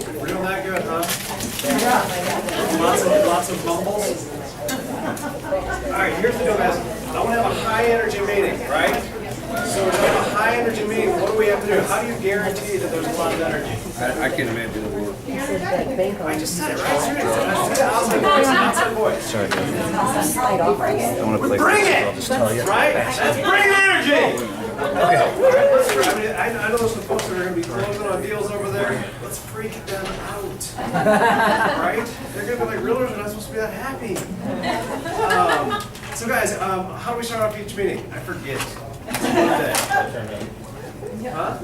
We're doing that good, huh? Lots of bumbles. All right, here's the deal, guys. I want to have a high energy meeting, right? So to have a high energy meeting, what do we have to do? How do you guarantee that there's a lot of energy? I can't imagine it work. I just said it, right? I said outside voice. Sorry, I want to play Bring this, it! I'll just tell you. Right? Let's bring energy! Okay. I mean, I know there's some folks that are going to be closing on deals over there. Let's freak them out. Right? They're going to be like, realtors are not supposed to be that happy. So guys, how do we start off each meeting? I forget. Huh?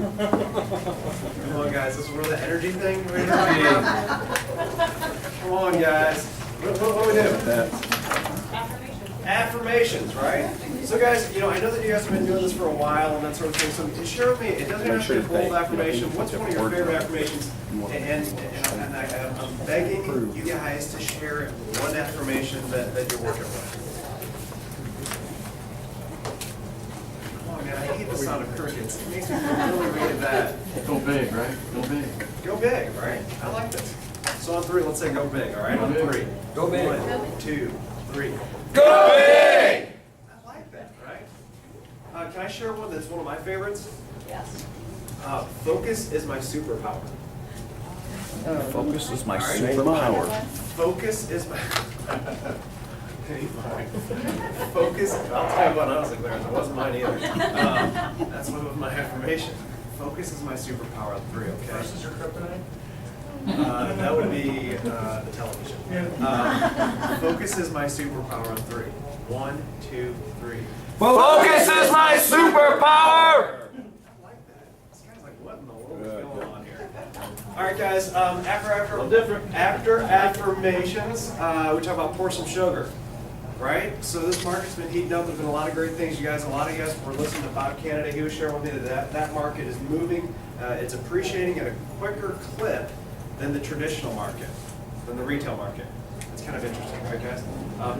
Come on, guys. This is where the energy thing. Come on, guys. What do we do? Affirmations, right? So guys, I know that you guys have been doing this for a while and that sort of thing, so share with me, it doesn't have to be a bold affirmation. What's one of your favorite affirmations? And I'm begging you guys to share one affirmation that you're working with. Come on, man, I hate the sound of crickets. It makes me feel really, really bad. Go big, right? Go big. Go big, right? I like this. So on three, let's say go big, all right? On three. Go big. 1, 2, 3. Go big! I like that, right? Can I share one that's one of my favorites? Yes. Focus is my superpower. Focus is my All right. superpower. Focus is my... Focus, I'll tell you what, honestly, Clarence, it wasn't mine either. That's one of my affirmations. Focus is my superpower on three, okay? Versus your kryptonite? That would be the television. Focus is my superpower on three. 1, 2, 3. Focus is my superpower! I like that. This guy's like, what in the world is going on here? All right, guys. After affirmations, we talk about pour some sugar, right? So this market's been heating up. There's been a lot of great things. A lot of you guys were listening to Bob Kennedy. He was sharing with me that market is moving. It's appreciating at a quicker clip than the traditional market, than the retail market. It's kind of interesting, right, guys?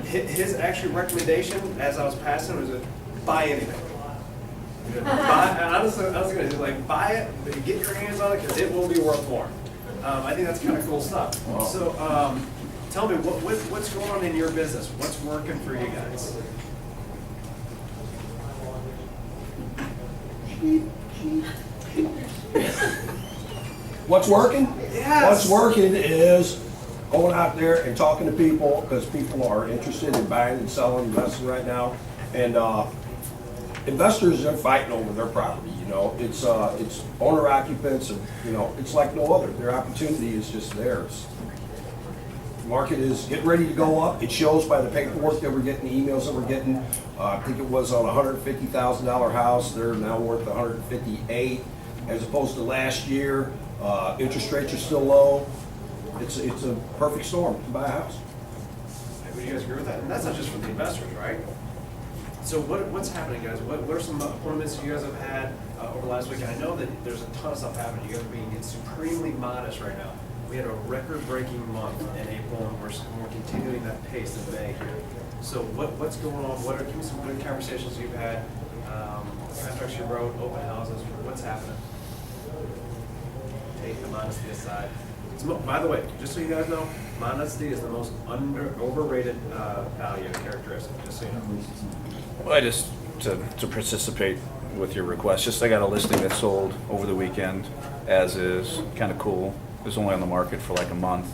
His actual recommendation, as I was passing, was to buy anything. Honestly, I was going to like buy it, get your hands on it, because it will be worth more. I think that's kind of cool stuff. Wow. So, tell me, what's going on in your business? What's working for you guys? What's working? Yes. What's working is going out there and talking to people, because people are interested in buying and selling, investing right now. And investors are fighting over their property, It's owner occupants, and, it's like no other. Their opportunity is just theirs. The market is getting ready to go up. It shows by the paperwork that we're getting, the emails that we're getting. I think it was on a $150,000 house. They're now worth $158,000 as opposed to last year. Interest rates are still low. It's a perfect storm to buy a house. Would you guys agree with that? And that's not just for the investors, right? So what's happening, guys? What are some appointments you guys have had over the last week? And I know that there's a ton of stuff happening. You guys are being supremely modest right now. We had a record-breaking month in April, and we're continuing that pace in May here. So what's going on? Give me some good conversations you've had, contracts you wrote, open houses. What's happening? Take the modesty aside. By the way, just so you guys know, modesty is the most overrated value characteristic. Just so you know. Well, to participate with your request, I got a listing that sold over the weekend, as is, kind of cool. It was only on the market for like a month.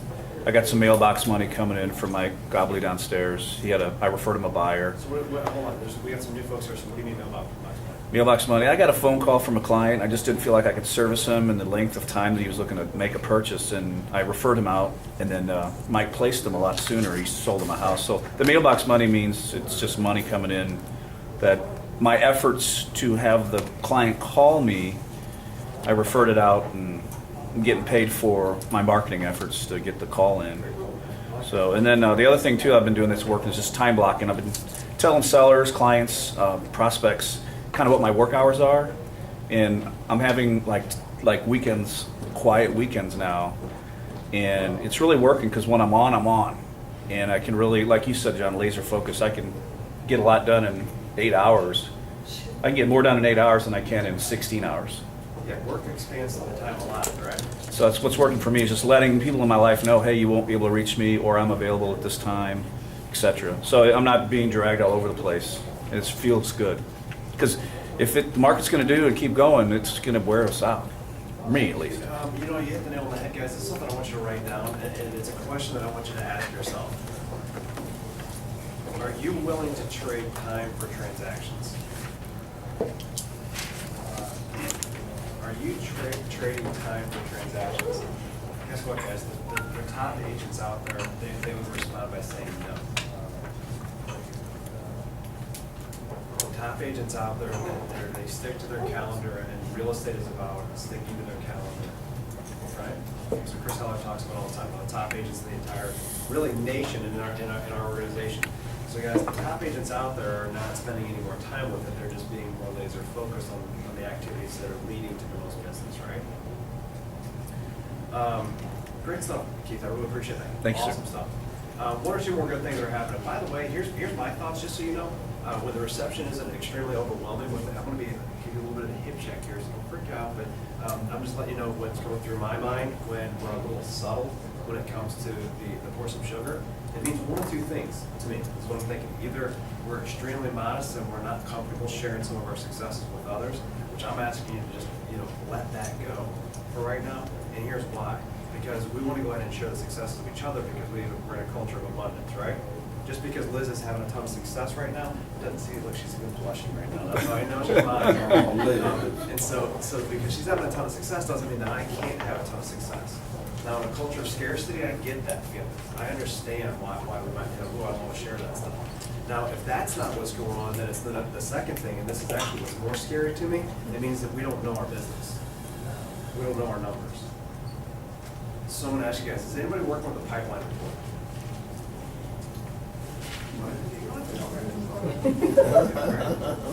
I got some mailbox money coming in from Mike Gobley downstairs. I referred him a buyer. So hold on, we got some new folks here, so what do you mean about Mailbox money. I got a phone call from a client. I just didn't feel like I could service him in the length of time that he was looking to make a purchase, and I referred him out, and then Mike placed him a lot sooner. He sold him a house. So the mailbox money means it's just money coming in that my efforts to have the client call me, I referred it out, and I'm getting paid for my marketing efforts to get the call in. So, and then the other thing too I've been doing that's working is just time blocking. I've been telling sellers, clients, prospects, kind of what my work hours are, and I'm having like weekends, quiet weekends now, and it's really working because when I'm on, and I can really, like you said, John, laser focus. I can get a lot done in 8 hours. I can get more done in 8 hours than I can in 16 hours. Yeah, work expands the time allotted, right? So that's what's working for me, is just letting people in my life know, hey, you won't be able to reach me, or I'm available at this time, etc. So I'm not being dragged all over the place. It feels good. Because if the market's going to do and keep going, it's going to wear us out. Me, at least. You know, you hit the nail on the head, guys. This is something I want you to write down, and it's a question that I want you to ask yourself. Are you willing to trade time for transactions? Are you trading time for transactions? Guess what, guys? The top agents out there, they would respond by saying no. The top agents out there, they stick to their calendar, and real estate is about sticking to their calendar, right? So Chris Heller talks about all the time about the top agents in the entire, really nation in our organization. So guys, the top agents out there are not spending any more time with it, they're just being more laser focused on the activities that are leading to the most business, right? Great stuff, Keith, I really appreciate that. Thanks, sir. Awesome stuff. One or two more good things that are happening. By the way, here's my thoughts, just so you know. When the reception isn't extremely overwhelming with it, I'm gonna give you a little bit of a hip check here, so don't freak out, but I'm just letting you know what's going through my mind when we're a little subtle when it comes to the pour some sugar. It means one of two things to me, is what I'm thinking. Either we're extremely modest and we're not comfortable sharing some of our successes with others, which I'm asking you to just, let that go for right now. And here's why. Because we want to go ahead and share the successes of each other because we're in a culture of abundance, right? Just because Liz is having a ton of success right now, doesn't seem like she's even blushing right now. That's how I know she's mine. And so because she's having a ton of success doesn't mean that I can't have a ton of success. Now, in a culture of scarcity, I get that feeling. I understand why we might feel, I don't want to share that stuff. Now, if that's not what's going on, then it's the second thing, and this is actually what's more scary to me. It means that we don't know our business. We don't know our numbers. So I'm going to ask you guys, is anybody working with a pipeline report?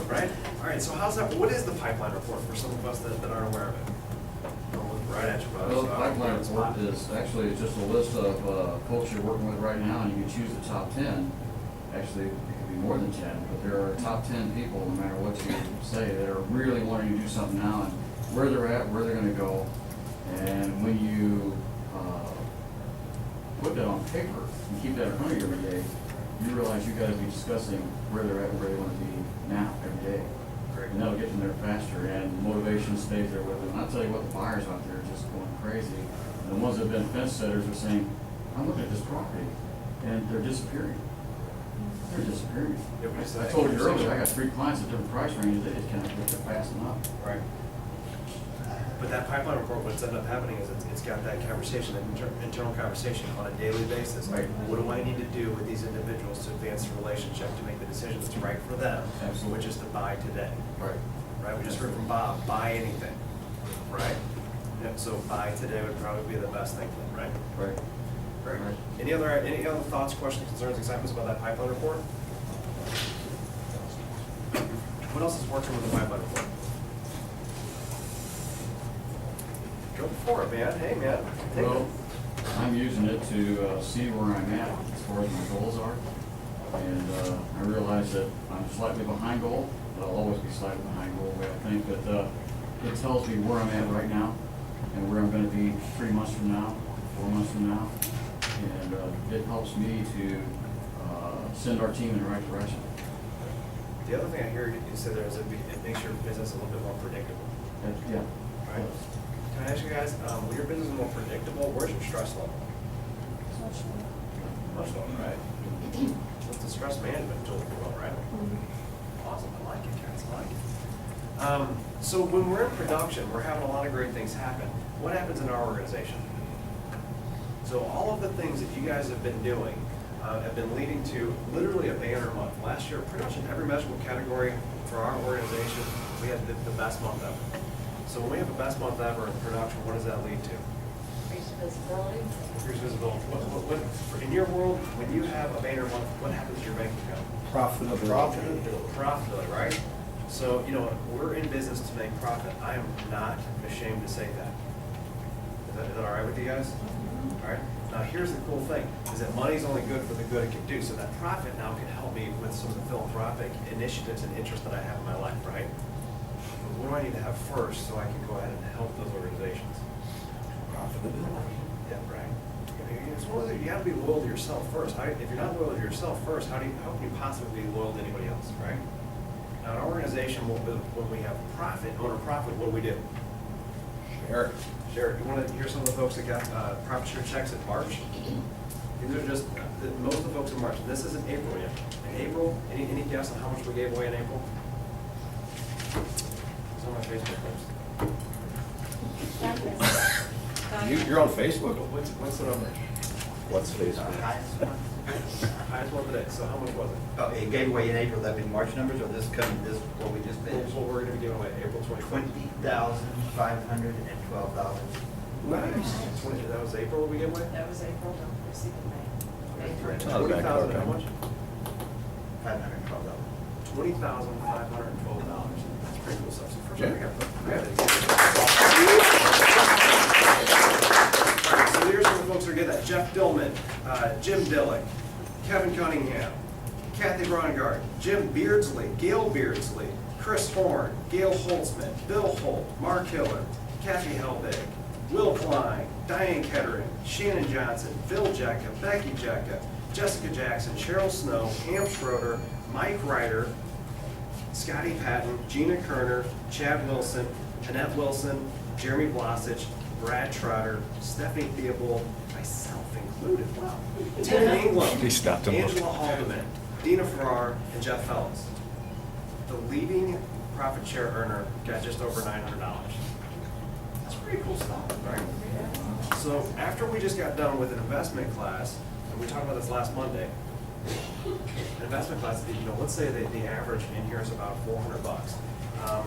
Right? All right, so how's that, what is the pipeline report for some of us that aren't aware of it? Don't look right at you, brother. Well, the pipeline report is actually just a list of folks you're working with right now, and you can choose the top 10. Actually, it could be more than 10, but there are top 10 people, no matter what you say, that are really wanting to do something now, and where they're at, where they're going to go. And when you put that on paper and keep that in front of you every day, you realize you got to be discussing where they're at and where they want to be now, every day. Great. And that'll get them there faster, and motivation stays there with them. And I'll tell you what, the buyers out there are just going crazy. And the ones that have been fence setters are saying, I'm looking at this property, and they're disappearing. They're disappearing. Yeah, we just I told you earlier, I got 3 clients at different price ranges that it cannot get fast enough. Right. But that pipeline report, what's ended up happening is it's got that conversation, that internal conversation on a daily basis. Right. What do I need to do with these individuals to advance the relationship, to make the decision that's right for them? Absolutely. Which is to buy today. Right. Right, we just heard from Bob, buy anything, right? Yeah, so buy today would probably be the best thing for them, right? Right. Great. Right. Any other thoughts, questions, concerns, excitements about that pipeline report? What else is working with the pipeline report? Go for it, man. Hey, man. Take Well, it. I'm using it to see where I'm at as far as my goals are. And I realize that I'm slightly behind goal, but I'll always be slightly behind goal. But I think that it tells me where I'm at right now and where I'm going to be 3 months from now, 4 months from now. And it helps me to send our team in the right direction. The other thing I hear you say there is it makes your business a little bit more predictable. Yeah. Right. Can I ask you guys, when your business is more predictable, where's your stress level? Much lower, right? What's the stress management tool for you, right? Awesome, I like it, guys, I like it. So when we're in production, we're having a lot of great things happen. What happens in our organization? So all of the things that you guys have been doing have been leading to literally a banner month. Last year, pretty much in every measurable category for our organization, we had the best month ever. So when we have the best month ever in production, what does that lead to? Increased visibility. Increased visibility. In your world, when you have a banner month, what happens to your bank account? Profitability, right? So, we're in business to make profit. I am not ashamed to say that. Is that all right with you guys? All right. Now, here's the cool thing, is that money's only good for the good it can do. So that profit now can help me with some of the philanthropic initiatives and interests that I have in my life, right? what do I need to have first so I can go ahead and help those organizations? Profitability. Yeah, right. It's one of the, you gotta be loyal to yourself first. If you're not loyal to yourself first, how can you possibly be loyal to anybody else, right? Now, an organization, when we have owner profit, what do we do? Share it. Share it. You wanna hear some of the folks that got profit share checks in March? These are just, most of the folks in March. This isn't April yet. In April, any guess on how much we gave away in April? It's on my Facebook post. You're on Facebook? What's the number? What's Facebook? Highest one today, so how much was it? Oh, it gave away in April, that be March numbers, or this coming, this, what we just finished? What we're gonna be giving away, April 24th. $20,512. Nice. That was April we gave away? That was April, don't receive in May. Oh, the back 20,000, door, how much? $512. $20,512. That's pretty cool stuff. So first, Yeah. we got so here's some of the folks who get that. Jeff Dillman, Jim Dillick, Kevin Cunningham, Kathy Brongard, Jim Beardsley, Gail Beardsley, Chris Horn, Gail Holtzman, Bill Holt, Mark Hiller, Kathy Helbig, Will Klein, Diane Kettering, Shannon Johnson, Phil Jecka, Becky Jecka, Jessica Jackson, Cheryl Snow, Pam Schroeder, Mike Ryder, Scotty Patton, Gina Kerner, Chad Wilson, Annette Wilson, Jeremy Blasich, Brad Trotter, Stephanie Theobald, myself included. Wow. Tina England, He stopped him. Angela Haldeman, Dina Farrar, and Jeff Fellows. The leading profit share earner got just over $900. That's pretty cool stuff, right? So after we just got done with an investment class, and we talked about this last Monday, an investment class, let's say that the average in here is about $400.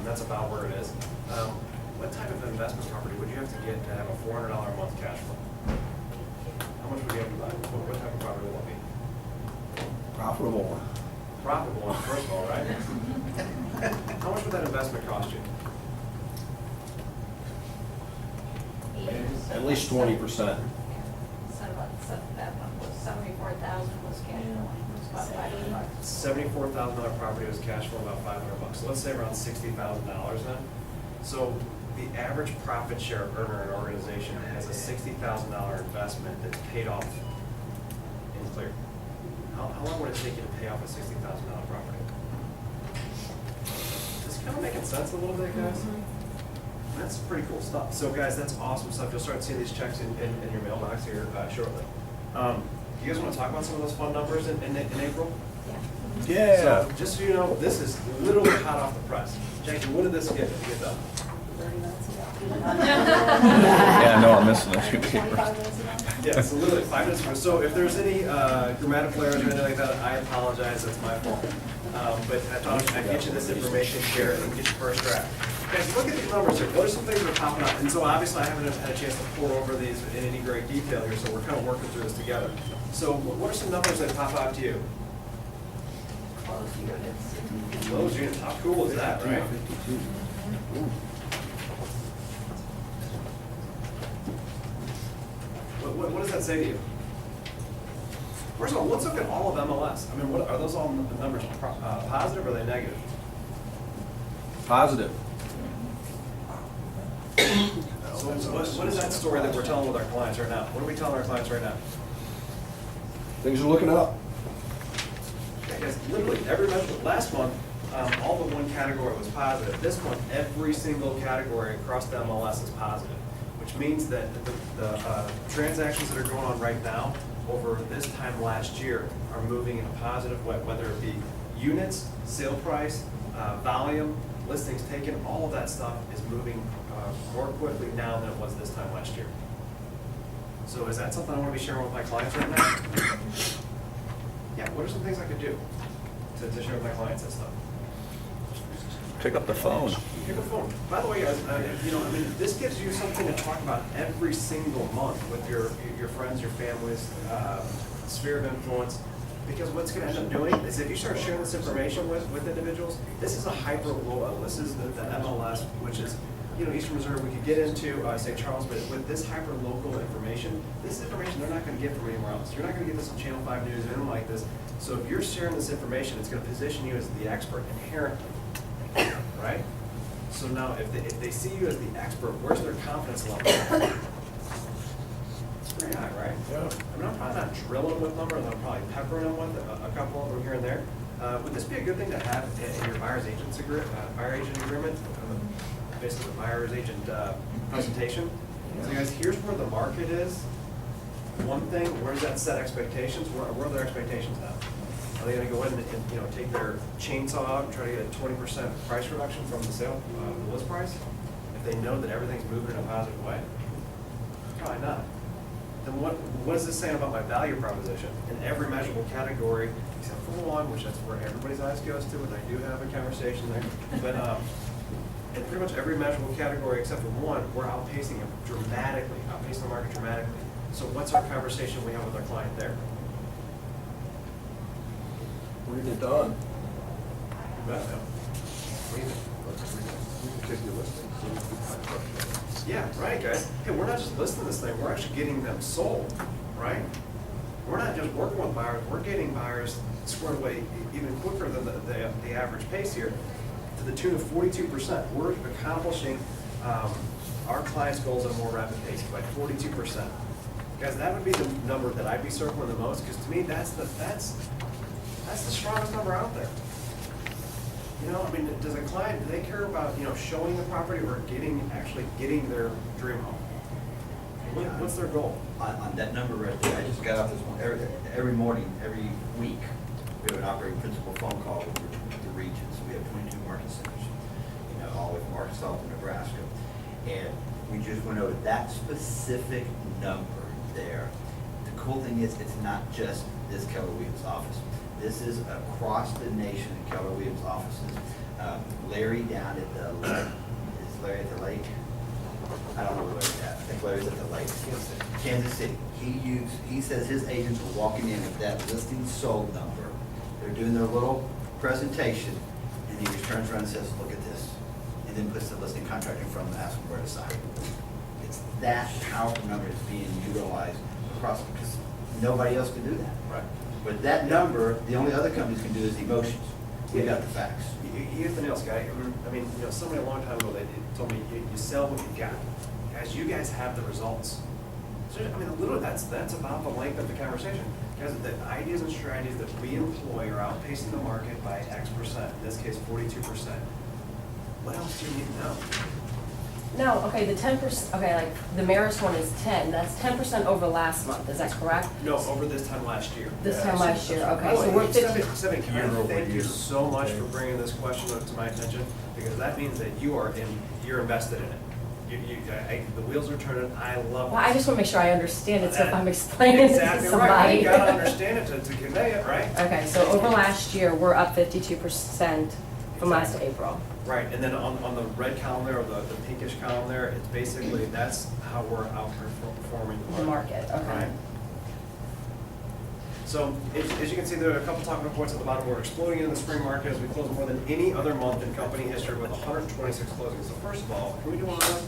That's about where it is. What type of investment property would you have to get to have a $400 a month cash flow? How much would you have to buy? What type of property would that be? Profitable one. Profitable one, first of all, right? How much would that investment cost you? At least 20%. So that one was 74,000 was cash flow, it was about $500. $74,000 property was cash flow about $500. So let's say around $60,000 then. So the average profit share earner in an organization has a $60,000 investment that's paid off in clear. How long would it take you to pay off a $60,000 property? Is this kind of making sense a little bit, guys? That's pretty cool stuff. So guys, that's awesome stuff. You'll start seeing these checks in your mailbox here shortly. You guys want to talk about some of those fun numbers in April? Yeah. So, just so you know, this is literally hot off the press. Jackie, what did this get done? 30 minutes ago. Yeah, no, I'm missing a few papers. 25 minutes ago. Yeah, so literally 5 minutes ago. So if there's any grammatical errors or anything like that, I apologize, that's my fault. But I thought I'd get you this information here and get your first draft. Guys, look at these numbers here. What are some things that are popping up? And so obviously I haven't had a chance to pour over these in any great detail here, so we're kind of working through this together. So what are some numbers that pop out to you? Closed units. Closed units, how cool is that, right? What does that say to you? First of all, let's look at all of MLS. I mean, are those all the numbers positive or are they negative? Positive. So what is that story that we're telling with our clients right now? What are we telling our clients right now? Things are looking up. Yeah, guys, literally every measure. Last month, all but one category was positive. This month, every single category across the MLS is positive, which means that the transactions that are going on right now over this time last year are moving in a positive way, whether it be units, sale price, volume, listings taken, all of that stuff is moving more quickly now than it was this time last year. So is that something I want to be sharing with my clients right now? Yeah, what are some things I could do to share with my clients and stuff? Pick up the phone. Pick up the phone. By the way, guys, this gives you something to talk about every single month with your friends, your families, sphere of influence. Because what's going to end up doing is if you start sharing this information with individuals, this is a hyper-local. This is the MLS, which is, Eastern Missouri. We could get into St. Charles, but with this hyper-local information, this is information they're not going to get from anywhere else. You're not going to get this on Channel 5 News or anything like this. So if you're sharing this information, it's going to position you as the expert inherently, right? So now, if they see you as the expert, where's their confidence level? It's pretty high, right? Yeah. I mean, I'm probably not drilling with numbers, I'm probably peppering them with a couple of them here and there. Would this be a good thing to have in your buyer's agent agreement? Basically, the buyer's agent presentation? So guys, here's where the market is. One thing, where does that set expectations? Where are their expectations now? Are they gonna go in and, take their chainsaw out and try to get a 20% price reduction from the sale, the list price? If they know that everything's moving in a positive way? Probably not. Then what is this saying about my value proposition? In every measurable category, except for one, which that's where everybody's eyes goes to, and I do have a conversation there. But in pretty much every measurable category except for one, we're outpacing them dramatically, outpacing the market dramatically. So what's our conversation we have with our client there? Read it done. You bet, yeah. What do you think? Yeah, right, guys. Hey, we're not just listing this thing, we're actually getting them sold, right? We're not just working with buyers, we're getting buyers squared away even quicker than the average pace here, to the tune of 42%. We're accomplishing our clients' goals at a more rapid pace by 42%. Guys, that would be the number that I'd be circling the most, because to me, that's the strongest number out there. I mean, does a client, do they care about, showing the property or actually getting their dream home? What's their goal? On that number right there, I just got off this one, every morning, every week, we have an operating principal phone call with the regions. We have 22 market centers, all the way from Arkansas to Nebraska. And we just went over that specific number there. The cool thing is, it's not just this Keller Williams office. This is across the nation in Keller Williams offices. Larry down at the lake, is Larry at the lake? I don't know where Larry's at. I think Larry's at the lake. Kansas City. He says his agents are walking in with that listing sold number. They're doing their little presentation, and he just turns around and says, "Look at this," and then puts the listing contract in front of them and asks them where to sign. It's that powerful number is being utilized across, because nobody else can do that. Right. But that number, the only other companies can do is emotions. We got the facts. You hit the nails, guy. I mean, somebody a long time ago, they told me, you sell what you got. Guys, you guys have the results. So, I mean, literally, that's about the length of the conversation. Guys, the ideas and strategies that we employ are outpacing the market by X%, in this case, 42%. What else do you need to know? No, okay, the 10%, okay, like, the Marist one is 10, that's 10% over last month, is that correct? No, over this time last year. This time last year, okay, Oh, so we're and 50. Stephanie, can I thank you so much for bringing this question up to my attention, because that means that you're invested in it. The wheels are turning, I love it. Well, I just want to make sure I understand it, so if I'm explaining it to Exactly right, somebody. you gotta understand it to convey it, right? Okay, so over last year, we're up 52% from last April. Right, and then on the red column there, or the pinkish column there, it's basically, that's how we're outperforming The market, okay. Right. So, as you can see, there are a couple talking points at the bottom. We're exploding in the spring market as we close more than any other month in company history with 126 closings. So first of all, can we do one of those?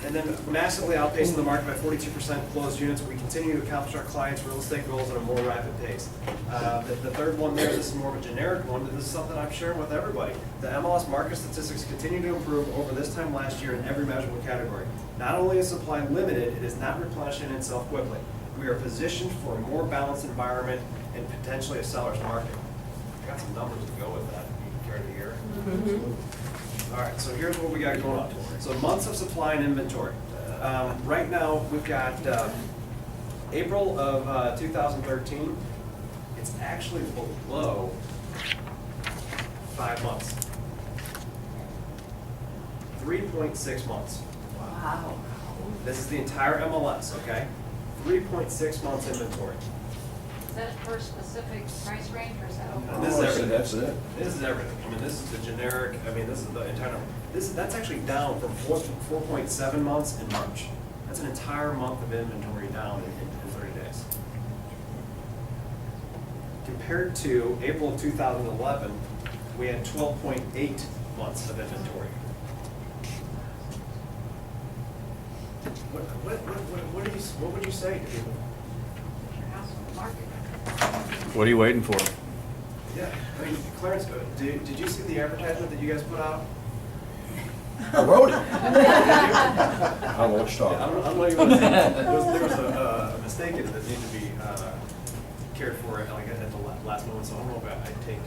And then massively outpacing the market by 42% closed units. We continue to accomplish our clients' real estate goals at a more rapid pace. The third one there, this is more of a generic one. This is something I'm sharing with everybody. The MLS market statistics continue to improve over this time last year in every measurable category. Not only is supply limited, it is not replenishing itself quickly. We are positioned for a more balanced environment and potentially a seller's market. I got some numbers to go with that. You care to hear? All right, so here's what we got going on. So months of supply and inventory. Right now, we've got April of 2013. It's actually below 5 months. 3.6 months. Wow. This is the entire MLS, okay? 3.6 months inventory. Is that for a specific price range, or is that And overall? this is everything. That's it. This is everything. I mean, this is the generic, I mean, this is the entire number. That's actually down from 4.7 months in March. That's an entire month of inventory down in 30 days. Compared to April of 2011, we had 12.8 months of inventory. What would you say to people? Your house on the market. What are you waiting for? Yeah, I mean, Clarence, did you see the advertisement that you guys put out? I wrote it. I don't know what you're Yeah, talking I'm about. not even gonna say, there was a mistake in it that needed to be cared for like at the last moment, so I don't know if I'd take.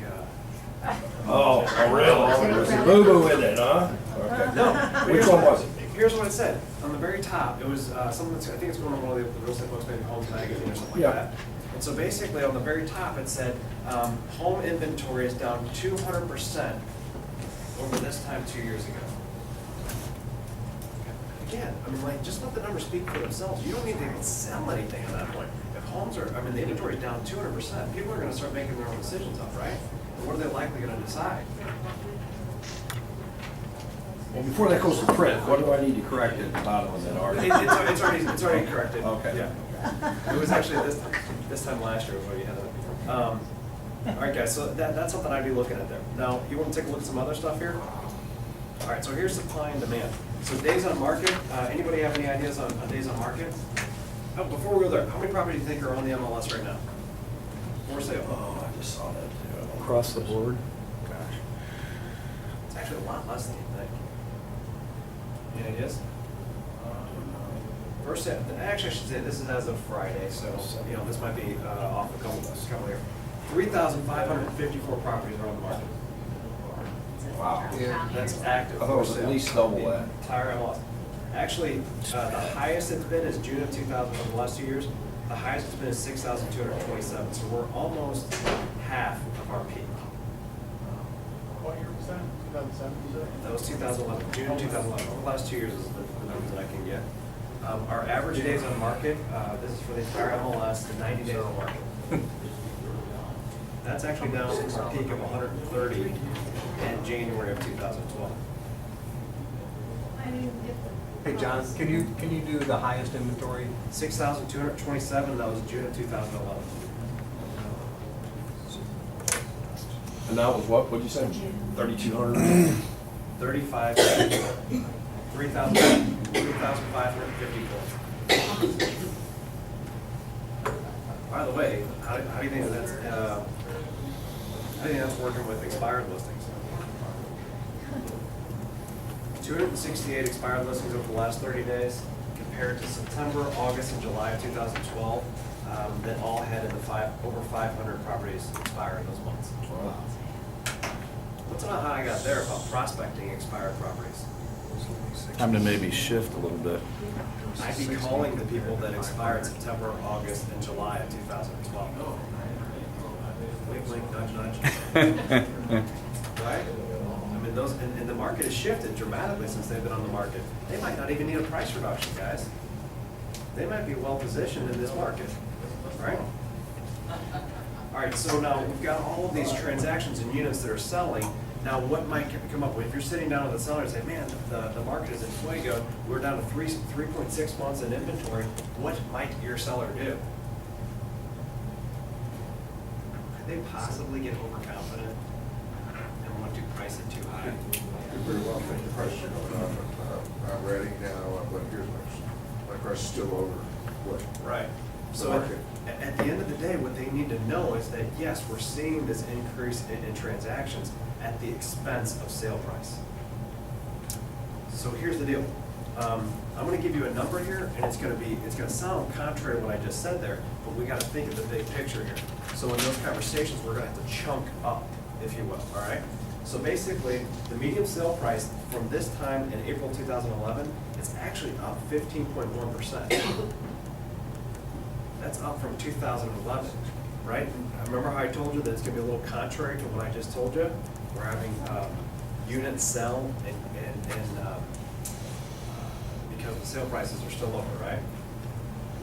Oh, really? There's a boo-boo in it, huh? Okay. No. Which one was it? Here's what it said. On the very top, it was something that's, I think it's going on one of the real estate books, maybe Homes Magazine or something like Yeah. that. And so basically, on the very top, it said, home inventory is down 200% over this time 2 years ago. Again, I mean, like, just let the numbers speak for themselves. You don't need to even sell anything at that point. If homes are, I mean, the inventory is down 200%, people are gonna start making their own decisions up, right? And what are they likely gonna decide? Well, before that goes to print, what do I need to correct at the bottom of that article? It's already corrected. Okay. Yeah. It was actually this time last year was what you had it. All right, guys, so that's something I'd be looking at there. Now, you want to take a look at some other stuff here? All right, so here's supply and demand. So days on market, anybody have any ideas on days on market? Oh, before we go there, how many properties do you think are on the MLS right now? For sale? Oh, I just saw that too. Across the board? Gosh. It's actually a lot less than you think. Any ideas? First, actually, I should say this is as of Friday, so, you know, this might be off a couple here. 3,554 properties are on the market. Wow. That's active. I thought it was for at sale. least double that. Entire MLS. Actually, the highest it's been is June of 2000, over the last 2 years. The highest it's been is 6,227, so we're almost half of our peak. What year was that? 2007, you said? That was 2011, June 2011. Over the last 2 years is the numbers that I can get. Our average days on market, this is for the entire MLS, the 90 days on market. That's actually down from our peak of 130 in January of 2012. Hey, John, can you do the highest inventory? 6,227, that was June of 2011. And that was what, what'd you say? 3,200? 35, 3,554. By the way, how do you think that's, working with expired listings? 268 expired listings over the last 30 days compared to September, August, and July of 2012 that all had over 500 properties expire in those months. Wow. Let's know how I got there about prospecting expired properties. Time to maybe shift a little bit. I'd be calling the people that expired September, August, and July of 2012. Wink, wink, nudge, nudge. Right? I mean, those, and the market has shifted dramatically since they've been on the market. They might not even need a price reduction, guys. They might be well positioned in this market, right? All right, so now we've got all of these transactions and units that are selling. Now, what might come up with, if you're sitting down with a seller and say, man, the market is in fuego, we're down to 3.6 months in inventory, what might your seller do? Could they possibly get overconfident and want to price it too high? You pretty well think the price is going up, but I'm ready now, but here's my price is still over what? Right. The So market. at the end of the day, what they need to know is that, yes, we're seeing this increase in transactions at the expense of sale price. So here's the deal. I'm going to give you a number here, and it's going to sound contrary to what I just said there, but we got to think of the big picture here. So in those conversations, we're going to have to chunk up, if you will, all right? So basically, the median sale price from this time in April 2011, it's actually up 15.1%. That's up from 2011, right? Remember how I told you that it's going to be a little contrary to what I just told you? We're having units sell and because the sale prices are still lower, right?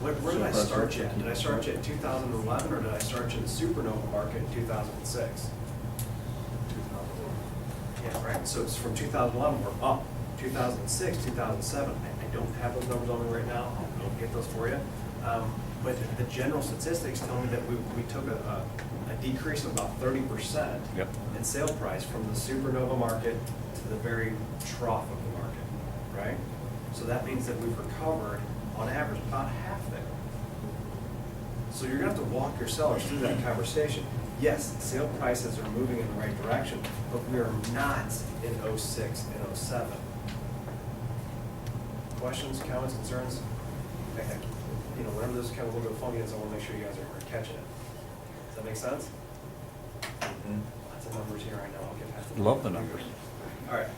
Where did I start you at? Did I start you at 2011 or did I start you in the supernova market in 2006? Yeah, right. So it's from 2011, we're up. 2006, 2007. I don't have those numbers on me right now. I'll get those for you. But the general statistics tell me that we took a decrease of about 30% Yep. in sale price from the supernova market to the very trough of the market, right? So that means that we've recovered, on average, about half there. So you're going to have to walk your sellers through that conversation. yes, sale prices are moving in the right direction, but we are not in '06 and '07. Questions, comments, concerns? You know, whenever this is kind of a little bit funky, I want to make sure you guys are catching it. Does that make sense? Lots of numbers here, I know, I'll get past them. Love the numbers. All right.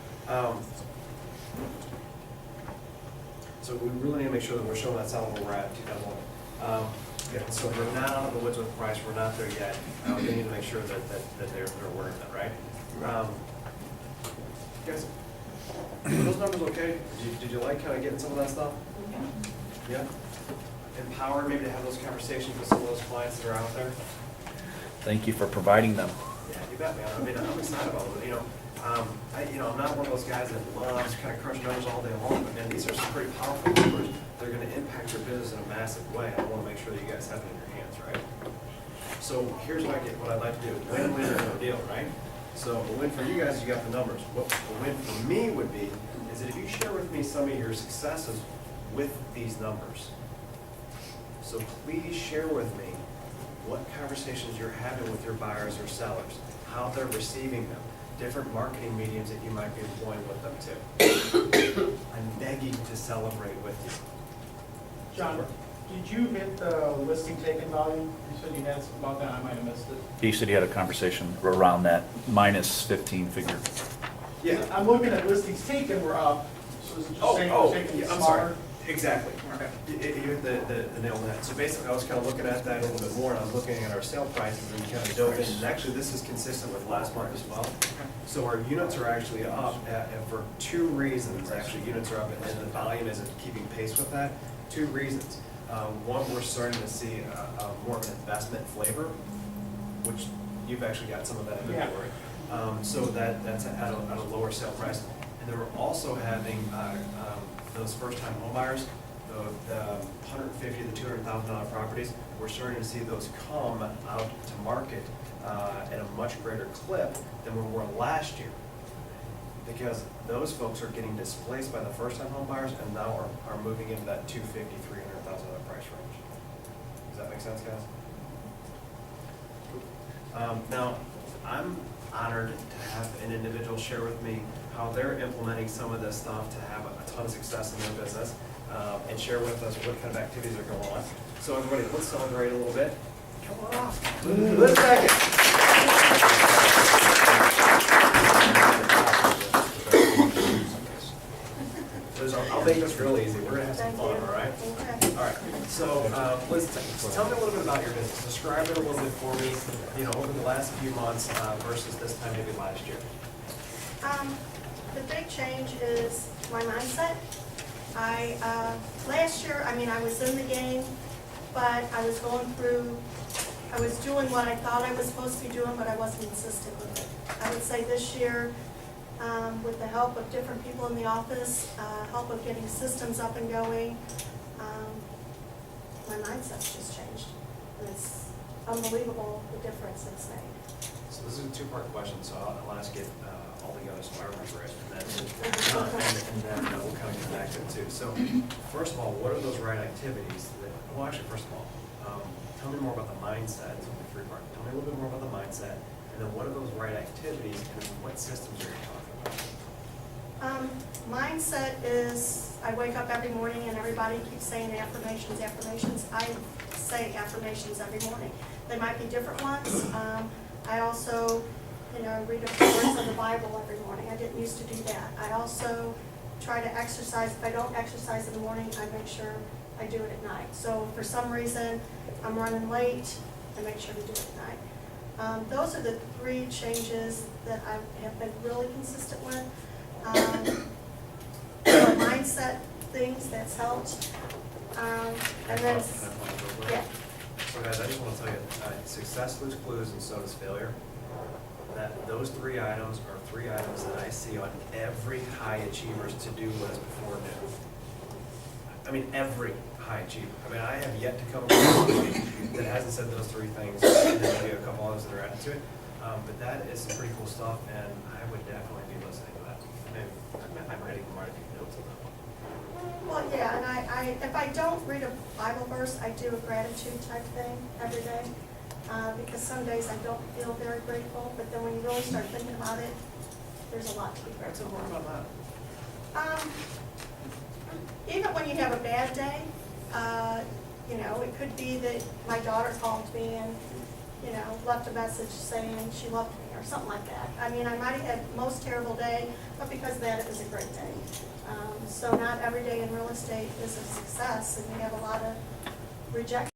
So we really need to make sure that we're showing that salary where we're at in 2001. Yeah, so we're not out of the woods with price, we're not there yet. We need to make sure that they're aware of that, right? Guys, were those numbers okay? Did you like kind of getting some of that stuff? Yeah? Empowered maybe to have those conversations with some of those clients that are out there? Thank you for providing them. Yeah, you bet, man. I mean, I'm excited about it, I'm not one of those guys that loves kind of crunching numbers all day long, but man, these are some pretty powerful numbers. They're gonna impact your business in a massive way. I wanna make sure that you guys have it in your hands, right? So here's what I'd like to do. Win-win or no deal, right? So a win for you guys, you got the numbers. What a win for me would be, is that if you share with me some of your successes with these numbers. So please share with me what conversations you're having with your buyers or sellers, how they're receiving them, different marketing mediums that you might be employing with them too. I'm begging to celebrate with you. John, did you hit the listing taken volume? You said you had something about that, I might have missed it. He said he had a conversation around that minus 15 figure. Yeah. I'm looking at listings taken, we're up, so is it just saying we're taking yeah, I'm smaller? sorry. Exactly. Okay. You hit the nail on that. So basically, I was kind of looking at that a little bit more, and I was looking at our sale prices and kind of dove in. And actually, this is consistent with last month as well. So our units are actually up, and for two reasons. Actually, units are up, and the volume isn't keeping pace with that. Two reasons. One, we're starting to see more of an investment flavor, which you've actually got some of that inventory. So that's at a lower sale price. And then we're also having those first-time homebuyers, the $150,000 to $200,000 properties. We're starting to see those come out to market at a much greater clip than we were last year, because those folks are getting displaced by the first-time homebuyers and now are moving into that $250,000 to $300,000 price range. Does that make sense, guys? Now, I'm honored to have an individual share with me how they're implementing some of this stuff to have a ton of success in their business, and share with us what kind of activities are going on. So everybody, let's celebrate a little bit. Come on off. Let's back it. I'll make this real easy. We're gonna have some fun, all right? Okay. All right. So, Liz, tell me a little bit about your business. Describe it a little bit for me. Over the last few months versus this time maybe last year. The big change is my mindset. Last year, I was in the game, but I was doing what I thought I was supposed to be doing, but I wasn't consistent with it. I would say this year, with the help of different people in the office, help of getting systems up and going, my mindset's just changed. It's unbelievable the difference it's made. So this is a two-part question, so I'll ask it all together so I remember it, and then we'll kind of connect it too. So first of all, what are those right activities first of all, tell me more about the mindset. It's only three parts. Tell me a little bit more about the mindset, and then what are those right activities, and what systems are you talking about? Mindset is, I wake up every morning and everybody keeps saying affirmations, affirmations. I say affirmations every morning. They might be different ones. I also, read a few words of the Bible every morning. I didn't used to do that. I also try to exercise. If I don't exercise in the morning, I make sure I do it at night. So if for some reason I'm running late, I make sure to do it at night. Those are the three changes that I have been really consistent with. Mindset things that's helped. And then, yeah. So guys, I just want to tell you, success leaves clues and so does failure. That those three items are three items that I see on every high achiever's to-do list before noon. Every high achiever. I have yet to come across somebody that hasn't said those three things, and then maybe a couple others that are added to it. But that is some pretty cool stuff, and I would definitely be listening to that. I might even write a few notes on that one. Well, yeah, and if I don't read a Bible verse, I do a gratitude type thing every day. because some days I don't feel very grateful, but then when you really start thinking about it, there's a lot to be What's grateful important for. about that? Even when you have a bad day, you know, it could be that my daughter called me and, you know, left a message saying she loved me or something like that. I mean, I might have had the most terrible day, but because of that, it was a great day. So not every day in real estate is a success, and we have a lot of rejection